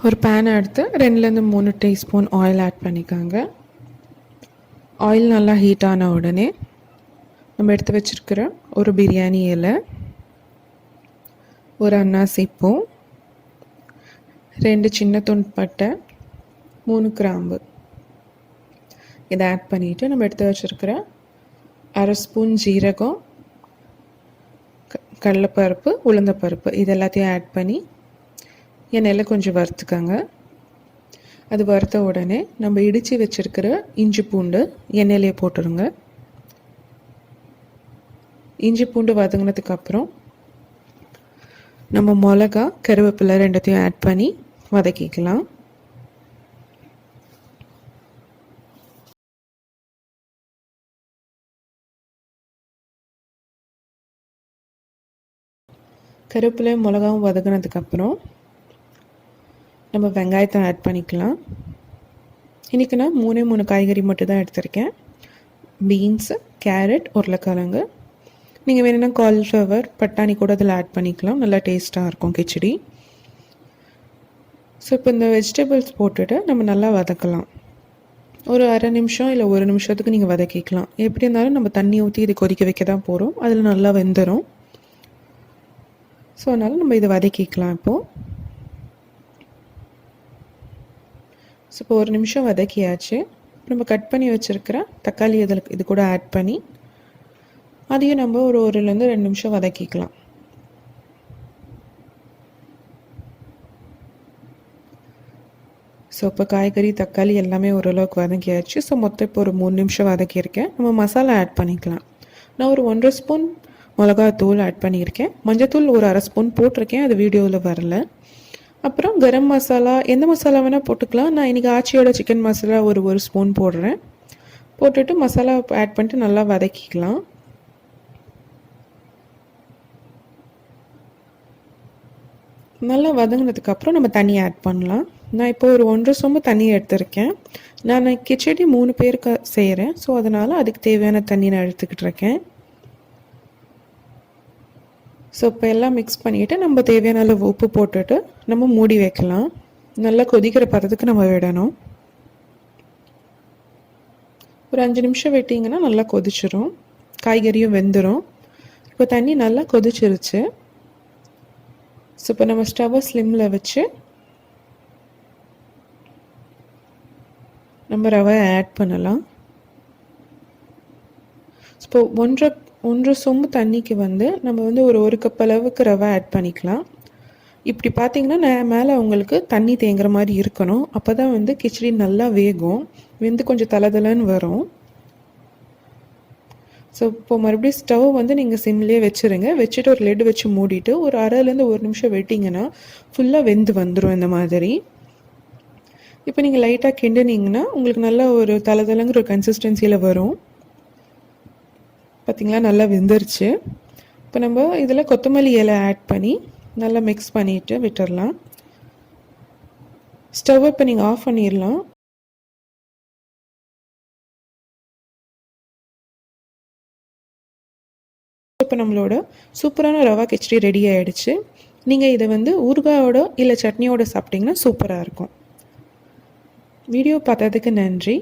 ஒரு பேன் எடுத்து 2லேருந்து 3 teaspoon oil add பண்ணிக்காங்க. ஆயில் நல்லா ஹீட் ஆன உடனே நம்ம எடுத்து வச்சுருக்கிற ஒரு பிரியாணி இலை, ஒரு அன்னாசி பூ, 2 சின்ன துண்டு பட்டை, 3 கிராம்பு இதை ஆட் பண்ணிவிட்டு நம்ம எடுத்து வச்சுருக்கிற 1/2 ஸ்பூன் ஜீரகம், கடலைப்பருப்பு, உளுந்தப்பருப்பு இது எல்லாத்தையும் ஆட் பண்ணி எண்ணெயில் கொஞ்சம் வறுத்துக்கோங்க. அது வறுத்த உடனே நம்ம இடித்து வச்சுருக்கிற இஞ்சி பூண்டு எண்ணெயிலே போட்டுருங்க. இஞ்சி பூண்டு வதங்கினதுக்கப்புறம் நம்ம மிளகா, கருவேப்பிலை ரெண்டுத்தையும் ஆட் பண்ணி வதக்கிக்கலாம். கருவேப்பிலை மிளகாவும் வதங்கினதுக்கப்புறம் நம்ம வெங்காயத்தை ஆட் பண்ணிக்கலாம். இன்றைக்கி நான் 3 காய்கறி மட்டும் தான் எடுத்திருக்கேன். பீன்ஸு, கேரட், உருளைக்கிழங்கு. நீங்கள் வேணும்னா காலிஃப்ளவர், பட்டாணி கூட அதில் ஆட் பண்ணிக்கலாம். நல்லா டேஸ்ட்டாக இருக்கும் கிச்சடி. ஸோ இப்போ இந்த வெஜிடபிள்ஸ் போட்டுட்டு நம்ம நல்லா வதக்கலாம். ஒரு 1/2 நிமிஷம் இல்லை 1 நிமிஷத்துக்கு நீங்கள் வதக்கிக்கலாம். எப்படி இருந்தாலும் நம்ம தண்ணி ஊற்றி இது கொதிக்க வைக்க தான் போகிறோம். அதில் நல்லா வெந்துடும். ஸோ அதனால் நம்ம இதை வதக்கிக்கலாம் இப்போது. ஸோ இப்போ 1 நிமிஷம் வதக்கியாச்சு. நம்ம கட் பண்ணி வச்சுருக்கிற தக்காளி இது கூட ஆட் பண்ணி அதையும் நம்ம ஒரு 1லேருந்து 2 நிமிஷம் வதக்கிக்கலாம். ஸோ இப்போ காய்கறி, தக்காளி எல்லாமே ஓரளவுக்கு வதக்கியாச்சு. ஸோ மொத்தம் இப்போ ஒரு 3 நிமிஷம் வதக்கியிருக்கேன். நம்ம மசாலா ஆட் பண்ணிக்கலாம். நான் ஒரு 1/2 ஸ்பூன் மிளகாத்தூள் ஆட் பண்ணியிருக்கேன். மஞ்சத்தூள் ஒரு 1/2 ஸ்பூன் போட்டிருக்கேன், அது வீடியோவில் வரல. அப்புறம் கரம் மசாலா, எந்த மசாலா வேணால் போட்டுக்கலாம். நான் இன்றைக்கி ஆச்சியோட சிக்கன் மசாலா ஒரு ஸ்பூன் போடுறேன். போட்டுட்டு மசாலா ஆட் பண்ணிட்டு நல்லா வதக்கிக்கலாம். நல்லா வதங்கினதுக்கப்புறம் நம்ம தண்ணி ஆட் பண்ணலாம். நான் இப்போ ஒரு 1/2 சொம்பு தண்ணி எடுத்திருக்கேன். நான் கிச்சடி 3 பேருக்கு செய்கிறேன். ஸோ அதனால் அதுக்கு தேவையான தண்ணி நான் எடுத்துக்கிட்டு இருக்கேன். ஸோ இப்போ எல்லாம் மிக்ஸ் பண்ணிவிட்டு நம்ம தேவையான அளவு உப்பு போட்டுட்டு நம்ம மூடி வைக்கலாம். நல்லா கொதிக்கிற பதத்துக்கு நம்ம விடணும். ஒரு 5 நிமிஷம் விட்டிங்கன்னா நல்லா கொதிச்சிரும், காய்கறியும் வெந்துடும். இப்போ தண்ணி நல்லா கொதிச்சிருச்சு. ஸோ இப்போ நம்ம ஸ்டவ்வை ஸ்லிம்மில் வச்சு நம்ம ரவை ஆட் பண்ணலாம். இப்போ 1 சொம்பு தண்ணிக்கு நம்ம ஒரு கப் அளவுக்கு ரவை ஆட் பண்ணிக்கலாம். இப்படி பார்த்தீங்கன்னா மேலே உங்களுக்கு தண்ணி தேங்குற மாதிரி இருக்கணும். அப்போ தான் கிச்சடி நல்லா வேகும், வெந்து கொஞ்சம் தளதளன்னு வரும். ஸோ இப்போ மறுபடியும் ஸ்டவ் நீங்கள் சிம்லேயே வச்சுருங்க. வச்சுட்டு ஒரு லெட் வச்சு மூடிட்டு ஒரு 1/2லேருந்து 1 நிமிஷம் விட்டிங்கன்னா ஃபுல்லாக வெந்து வந்துடும் இந்த மாதிரி. இப்போ நீங்கள் லைட்டாக கிண்டுனீங்கன்னா உங்களுக்கு நல்லா ஒரு தளதளங்கிற ஒரு கன்சிஸ்டன்சியில் வரும். பார்த்திங்களா, நல்லா வெந்துருச்சு. இப்போ நம்ம இதில் கொத்தமல்லி இலை ஆட் பண்ணி நல்லா மிக்ஸ் பண்ணிவிட்டு விட்டுடலாம். ஸ்டவ் இப்போ நீங்கள் ஆஃப் பண்ணிடலாம். இப்போ நம்மளோட சூப்பரான ரவா கிச்சடி ரெடி ஆகிடுச்சு. நீங்கள் இதை ஊறுகாயோட இல்லை சட்னியோட சாப்பிட்டிங்கன்னா சூப்பராக இருக்கும். வீடியோ பார்த்ததுக்கு நன்றி.